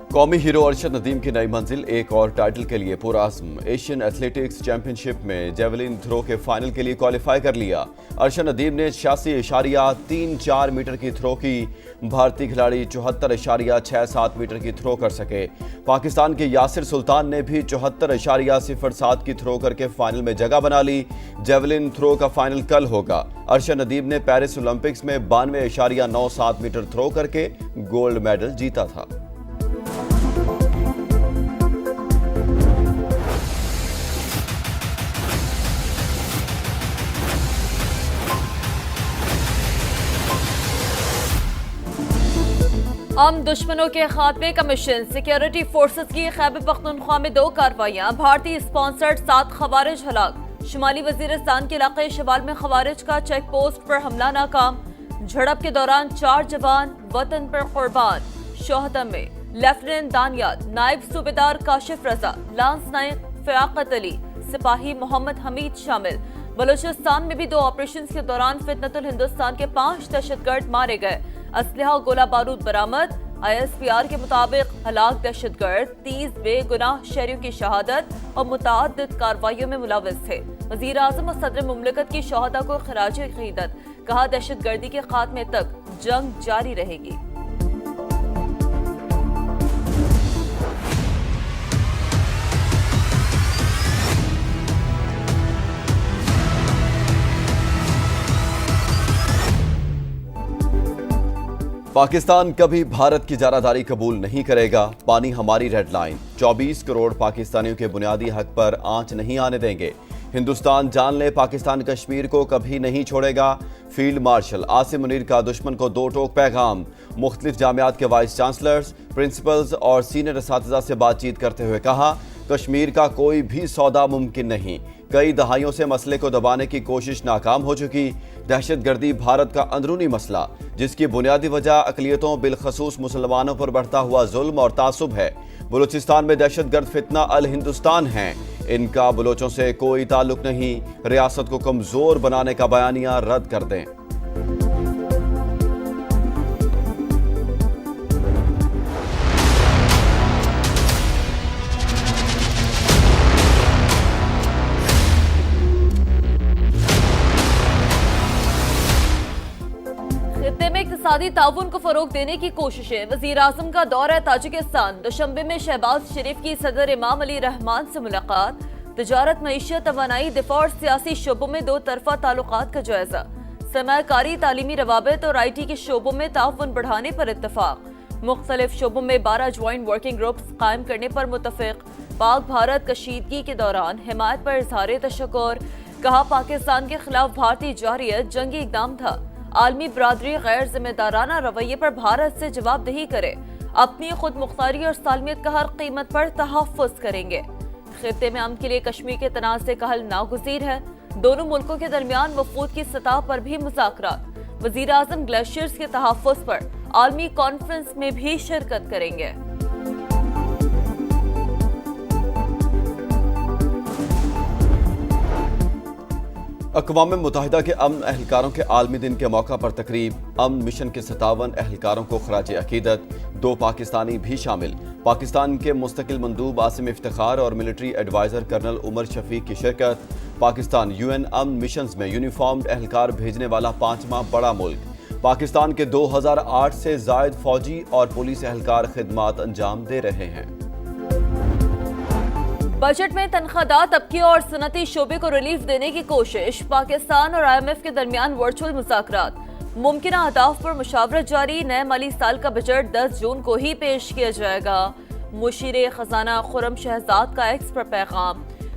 कौमी हीरो अरशद नदीम की नई मंजिल, एक और टाइटल के लिए पुरआज़्म। एशियन एथलेटिक्स चैंपियनशिप में जेवलिन थ्रो के फाइनल के लिए क्वालिफाई कर लिया। अरशद नदीम ने 86.34 मीटर की थ्रो की। भारतीय खिलाड़ी 74.67 मीटर की थ्रो कर सके। पाकिस्तान के यासिर सुल्तान ने भी 74.07 की थ्रो करके फाइनल में जगह बना ली। जेवलिन थ्रो का फाइनल कल होगा। अरशद नदीम ने पेरिस ओलंपिक्स में 92.97 मीटर थ्रो करके गोल्ड मेडल जीता था। हम दुश्मनों के खात्मे का मिशन, सिक्योरिटी फोर्सेस की खैबर पख्तूनख्वा में 2 कार्रवाइयां, भारतीय स्पॉन्सर्ड 7 खवारिज हलाक। शुमाली वजीरिस्तान के इलाके शवाल में खवारिज का चेक पोस्ट पर हमला नाकाम। झड़प के दौरान 4 जवान वतन पर कुर्बान। शोहदा में लेफ्टिनेंट दानियाल, नायब सूबेदार काशिफ रजा, लांस नायक फ़याक़त अली, सिपाही मोहम्मद हमीद शामिल। बलूचिस्तान में भी 2 ऑपरेशन के दौरान फितनतुल हिंदुस्तान के 5 दहशतगर्द मारे गए। असलहा और गोला बारूद बरामद। ISPR के मुताबिक हलाक दहशतगर्द 30 बेगुनाह शहरियों की शहादत और मुतअद्दिद कार्रवाइयों में मुलव्वस थे। वज़ीर आज़म और सदर मुमलिकत की शहादा को खराज अक़ीदत, कहा दहशतगर्दी के खात्मे तक जंग जारी रहेगी। पाकिस्तान कभी भारत की जारादारी कबूल नहीं करेगा। पानी हमारी रेड लाइन। 24 करोड़ पाकिस्तानियों के बुनियादी हक पर आंच नहीं आने देंगे। हिंदुस्तान जान ले, पाकिस्तान कश्मीर को कभी नहीं छोड़ेगा। फील्ड मार्शल आसिम मुनीर का दुश्मन को 2 टोक पैगाम। मुख्तलिफ जामियात के वाइस चांसलर्स, प्रिंसिपल्स और सीनियर असातिज़ा से बातचीत करते हुए कहा, कश्मीर का कोई भी सौदा मुमकिन नहीं। कई दहाइयों से मसले को दबाने की कोशिश नाकाम हो चुकी। दहशतगर्दी भारत का अंदरूनी मसला, जिसकी बुनियादी वजह अक़लियतों बिलखसूस मुसलमानों पर बढ़ता हुआ जुल्म और तासुब है। बलूचिस्तान में दहशतगर्द फितना अल हिंदुस्तान है। इनका बलोचों से कोई ताल्लुक नहीं। रियासत को कमजोर बनाने का बयानिया रद्द कर दें। इक़्तिसादी ताउन को फरोग देने की कोशिशें। वज़ीर आज़म का दौरा ताजिकिस्तान। दुशंबे में शहबाज शरीफ की सदर इमाम अली रहमान से मुलाकात। तिजारत, मईशत, तवानाई, दिफा और सियासी शोबों में 2 तरफा ताल्लुकात का जायजा। सरमायाकारी, तालीमी रवाबित और IT के शोबों में ताउन बढ़ाने पर इत्तफाक। मुख्तलिफ शोबों में 12 ज्वाइंट वर्किंग ग्रुप्स कायम करने पर मुत्तफिक। पाक भारत कशीदगी के दौरान हिमायत पर इजहार तशक्कुर, कहा पाकिस्तान के खिलाफ भारतीय जारियत जंगी इक़दाम था। आलमी बरादरी गैर जिम्मेदाराना रवैये पर भारत से जवाबदेही करे। अपनी खुद मुख्तारी और सालमियत का हर कीमत पर तहफ़्फ़ुज़ करेंगे। खित्ते में अमन के लिए कश्मीर के तनाज़ से कहल नागुज़ीर है। दोनों मुल्कों के दरमियान वफूद की सतह पर भी मुज़ाकरात। वज़ीर आज़म ग्लेशियर्स के तहफ़्फ़ुज़ पर आलमी कॉन्फ्रेंस में भी शिरकत करेंगे। अक़वाम मुत्तहिदा के अमन एहलकारों के आलमी दिन के मौका पर तकरीब। अमन मिशन के 57 एहलकारों को खराज अकीदत। 2 पाकिस्तानी भी शामिल। पाकिस्तान के मुस्तकिल मंदूब आसिम इफ्तिखार और military adviser colonel Umar Shafiq की शिरकत। पाकिस्तान UN अमन मिशंस में यूनिफॉर्म्ड एहलकार भेजने वाला 5वां बड़ा मुल्क। पाकिस्तान के 2008 से ज़ायद फौजी और पुलिस एहलकार खिदमात अंजाम दे रहे हैं। बजट में तनख्वाह तबके और सनती शोबे को रिलीफ देने की कोशिश। पाकिस्तान और IMF के दरमियान वर्चुअल मुज़ाकरात। मुमकिना अहदाफ पर मुशावरत जारी। नए माली साल का बजट 10 जून को ही पेश किया जाएगा। मुशीर खजाना खुर्रम शहजाद का एक्स पर पैगाम।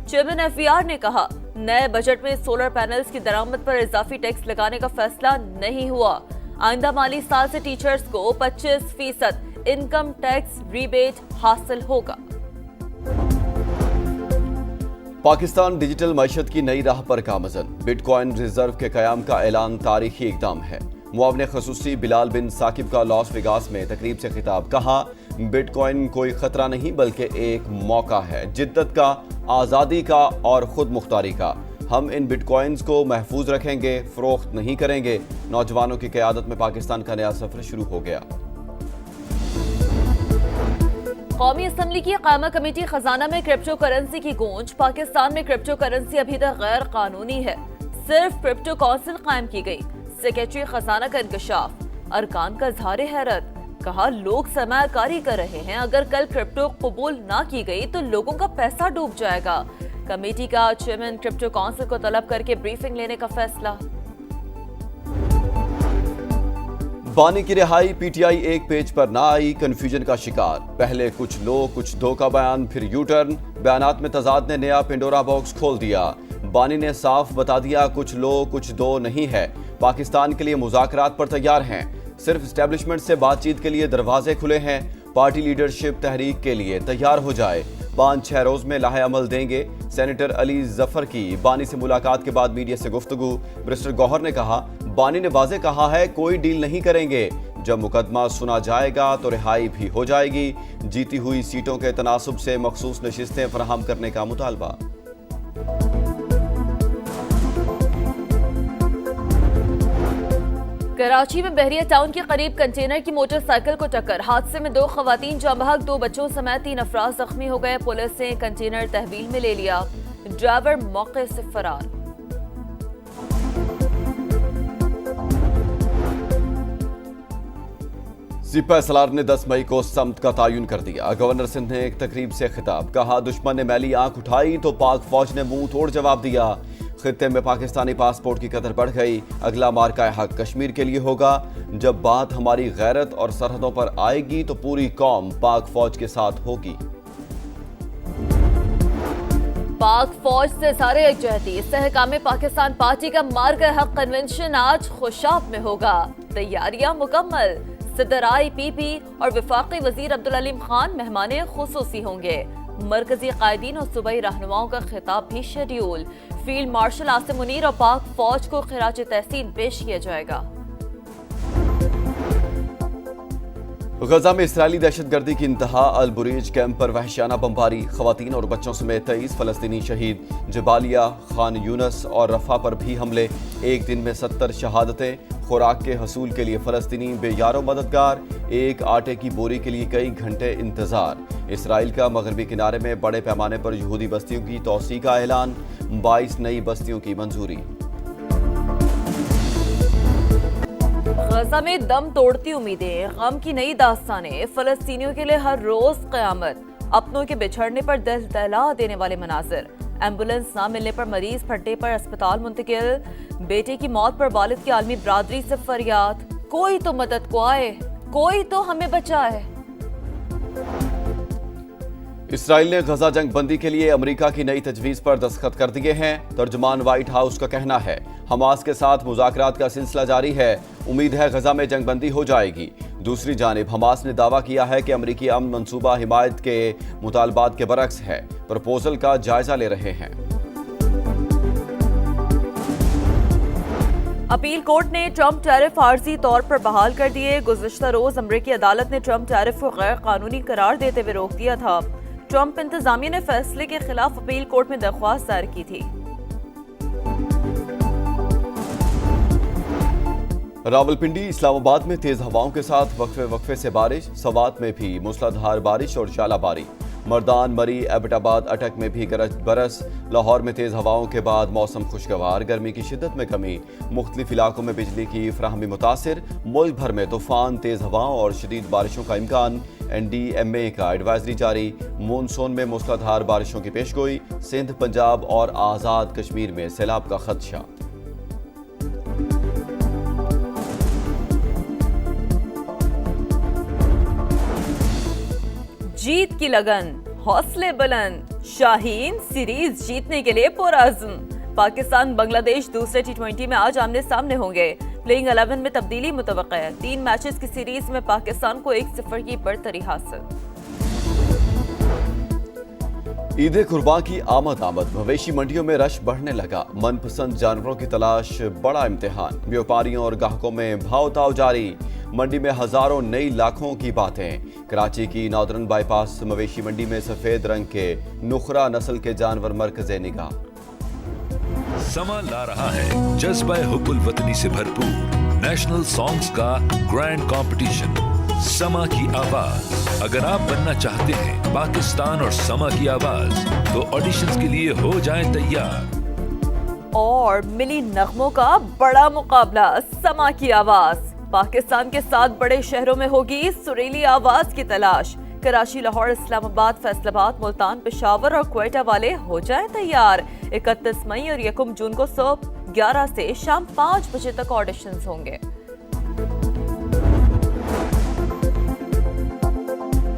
चेयरमैन FVR ने कहा, नए बजट में सोलर पैनल्स की दरामद पर इजाफी टैक्स लगाने का फैसला नहीं हुआ। आइंदा माली साल से टीचर्स को 25% इनकम टैक्स रिबेट हासिल होगा। पाकिस्तान डिजिटल मईशत की नई राह पर गामज़न। बिटकॉइन रिजर्व के क़याम का ऐलान तारीखी इक़दाम है। मुआविन ख़ुसूसी बिलाल बिन साकिब का लॉस वेगास में तकरीब से खिताब, कहा बिटकॉइन कोई ख़तरा नहीं बल्कि एक मौका है, जिद्दत का, आज़ादी का और ख़ुद मुख्तारी का। हम इन बिटकॉइंस को महफूज रखेंगे, फ़रोख्त नहीं करेंगे। नौजवानों की क़यादत में पाकिस्तान का नया सफ़र शुरू हो गया। कौमी असम्बली की कायमा कमेटी खजाना में क्रिप्टो करेंसी की गूंज। पाकिस्तान में क्रिप्टो करेंसी अभी तक गैर कानूनी है। सिर्फ क्रिप्टो काउंसिल कायम की गई। सेक्रेटरी खजाना का इंकशाफ। अरकान का इजहार हैरत। कहा लोग सरमायाकारी कर रहे हैं, अगर कल क्रिप्टो कबूल ना की गई तो लोगों का पैसा डूब जाएगा। कमेटी का चेयरमैन क्रिप्टो काउंसिल को तलब करके ब्रीफिंग लेने का फैसला। बानी की रिहाई। पीटीआई एक पेज पर ना आई, कंफ्यूजन का शिकार। पहले कुछ लो कुछ दो का बयान, फिर यू टर्न। बयानात में तजाद ने नया पिंडोरा बॉक्स खोल दिया। बानी ने साफ बता दिया कुछ लो कुछ दो नहीं है। पाकिस्तान के लिए मुज़ाकरात पर तैयार हैं। सिर्फ एस्टेब्लिशमेंट से बातचीत के लिए दरवाजे खुले हैं। पार्टी लीडरशिप तहरीक के लिए तैयार हो जाए। 5-6 रोज में लाहे अमल देंगे। सेनेटर अली जफर की बानी से मुलाकात के बाद मीडिया से गुफ्तगू। बैरिस्टर गौहर ने कहा बानी ने वाज़े कहा है कोई डील नहीं करेंगे। जब मुकदमा सुना जाएगा तो रिहाई भी हो जाएगी। जीती हुई सीटों के तनासुब से मखसूस नशिस्तें फराहम करने का मुतालबा। कराची में बहरिया टाउन के करीब कंटेनर की मोटरसाइकिल को टक्कर। हादसे में 2 खवातीन जाँ बहक, 2 बच्चों समेत 3 अफराद जख्मी हो गए। पुलिस ने कंटेनर तहवील में ले लिया। ड्राइवर मौके से फरार। सिपा सलार ने 10 मई को समत का तयन कर दिया। गवर्नर सिंध ने एक तकरीब से खिताब। कहा दुश्मन ने मैली आंख उठाई तो पाक फौज ने मुंह तोड़ जवाब दिया। खित्ते में पाकिस्तानी पासपोर्ट की कदर बढ़ गई। अगला मार्का हक कश्मीर के लिए होगा। जब बात हमारी गैरत और सरहदों पर आएगी तो पूरी कौम पाक फौज के साथ होगी। पाक फौज से सारे एकजहती। इस्तेहकाम पाकिस्तान पार्टी का मार्का हक कन्वेंशन आज खुशाब में होगा। तैयारियां मुकम्मल। सदर IPP और वफाकी वजीर अब्दुल अलीम खान मेहमान खुसूसी होंगे। मरकजी कायदीन और सूबाई रहनुमाओं का खिताब भी schedule. Field marshal Asim Munir और पाक फौज को खिराज तहसीन पेश किया जाएगा। गजा में इसराइली दहशतगर्दी की इंतहा। अल बुरीज कैंप पर वहशियाना बमबारी। खवातीन और बच्चों समेत 23 फलस्तीनी शहीद। जबालिया, खान यूनस और रफा पर भी हमले। एक दिन में 70 शहादतें। खुराक के हसूल के लिए फलस्तीनी बेयारो मददगार। एक आटे की बोरी के लिए कई घंटे इंतजार। इसराइल का मगरबी किनारे में बड़े पैमाने पर यहूदी बस्तियों की तोसी का ऐलान। 22 नई बस्तियों की मंजूरी। गजा में दम तोड़ती उम्मीदें, गम की नई दास्तानें। फलस्तीनियों के लिए हर रोज कयामत। अपनों के बिछड़ने पर दिल दहला देने वाले मनाजिर। एम्बुलेंस ना मिलने पर मरीज फटने पर अस्पताल मुंतकिल। बेटे की मौत पर वालिद की आलमी बरादरी से फरियाद। कोई तो मदद को आए, कोई तो हमें बचाए। इसराइल ने गजा जंग बंदी के लिए अमेरिका की नई तजवीज पर दस्तखत कर दिए हैं। तर्जुमान व्हाइट हाउस का कहना है हमास के साथ मुज़ाकरात का सिलसिला जारी है। उम्मीद है गजा में जंग बंदी हो जाएगी। दूसरी जानिब हमास ने दावा किया है कि अमेरिकी अमन मंसूबा हिमायत के मुतालबात के बरक्स है। प्रपोजल का जायजा ले रहे हैं। अपील कोर्ट ने ट्रंप टैरिफ आर्जी तौर पर बहाल कर दिए। गुज़िश्ता रोज अमेरिकी अदालत ने ट्रंप टैरिफ को गैर कानूनी करार देते हुए रोक दिया था। ट्रंप इंतजामिया ने फैसले के खिलाफ अपील कोर्ट में दरख्वास्त दायर की थी। रावलपिंडी, इस्लामाबाद में तेज हवाओं के साथ वक्फे से बारिश। सवात में भी मूसलाधार बारिश और शालाबारी। मर्दान, मरी, एबटाबाद, अटक में भी गरज बरस। लाहौर में तेज हवाओं के बाद मौसम खुशगवार। गर्मी की शिद्दत में कमी। मुख्तलिफ इलाकों में बिजली की फराहमी मुतासिर। मुल्क भर में तूफान, तेज हवाओं और शदीद बारिशों का इम्कान। NDMA का एडवाइजरी जारी। मानसून में मूसलाधार बारिशों की पेशगोई। सिंध, पंजाब और आज़ाद कश्मीर में सैलाब का खदशा। जीत की लगन, हौसले बुलंद। शाहीन सीरीज जीतने के लिए पुरअज़्म। पाकिस्तान बांग्लादेश दूसरे T20 में आज आमने सामने होंगे। प्लेइंग 11 में तब्दीली मुतवक्का है। 3 मैचेस की सीरीज में पाकिस्तान को 1-0 की बढ़तरी हासिल। ईद कुर्बान की आमद। मवेशी मंडियों में रश बढ़ने लगा। मनपसंद जानवरों की तलाश बड़ा इम्तिहान। व्यापारियों और ग्राहकों में भाव ताव जारी। मंडी में हजारों नई लाखों की बातें। कराची की नॉर्दर्न बाईपास मवेशी मंडी में सफेद रंग के नुखरा नस्ल के जानवर मरकज़े निगाह। समा ला रहा है जज्बा हुब्बुल वतनी से भरपूर नेशनल सॉन्ग्स का ग्रैंड कंपटीशन। समा की आवाज। अगर आप बनना चाहते हैं पाकिस्तान और समा की आवाज, तो ऑडिशंस के लिए हो जाएं तैयार। और मिली नगमों का बड़ा मुकाबला, समा की आवाज। पाकिस्तान के 7 बड़े शहरों में होगी सुरीली आवाज की तलाश। कराची, लाहौर, इस्लामाबाद, फैसलाबाद, मुल्तान, पेशावर और क्वेटा वाले हो जाएं तैयार। 31 मई और 1 जून को सुबह 11 से शाम 5 बजे तक ऑडिशंस होंगे।